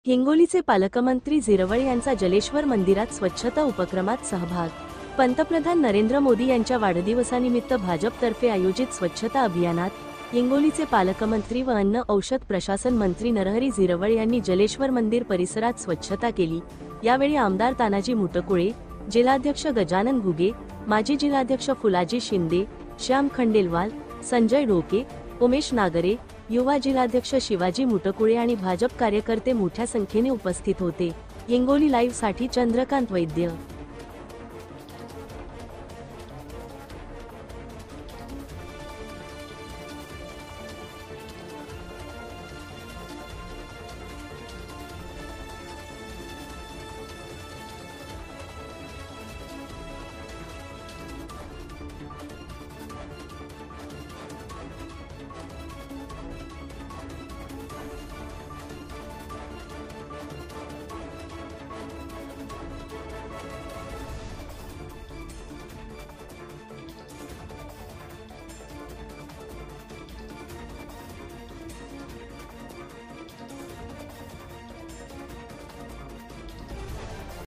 हिंगोलीचे पालकमंत्री झिरवळ यांचा जलेश्वर मंदिरात स्वच्छता उपक्रमात सहभाग। पंतप्रधान नरेंद्र मोदी यांच्या वाढदिवसानिमित्त भाजपतर्फे आयोजित स्वच्छता अभियानात हिंगोलीचे पालकमंत्री व अन्न औषध प्रशासन मंत्री नरहरी झिरवळ यांनी जलेश्वर मंदिर परिसरात स्वच्छता केली। यावेळी आमदार तानाजी मुटकुळे, जिल्हाध्यक्ष गजानन घुगे, माजी जिल्हाध्यक्ष फुलाजी शिंदे, श्याम खंडेलवाल, संजय ढोके, उमेश नागरे, युवा जिल्हाध्यक्ष शिवाजी मुटकुळे आणि भाजप कार्यकर्ते मोठ्या संख्येने उपस्थित होते। हिंगोली लाईव्ह साठी चंद्रकांत वैद्य।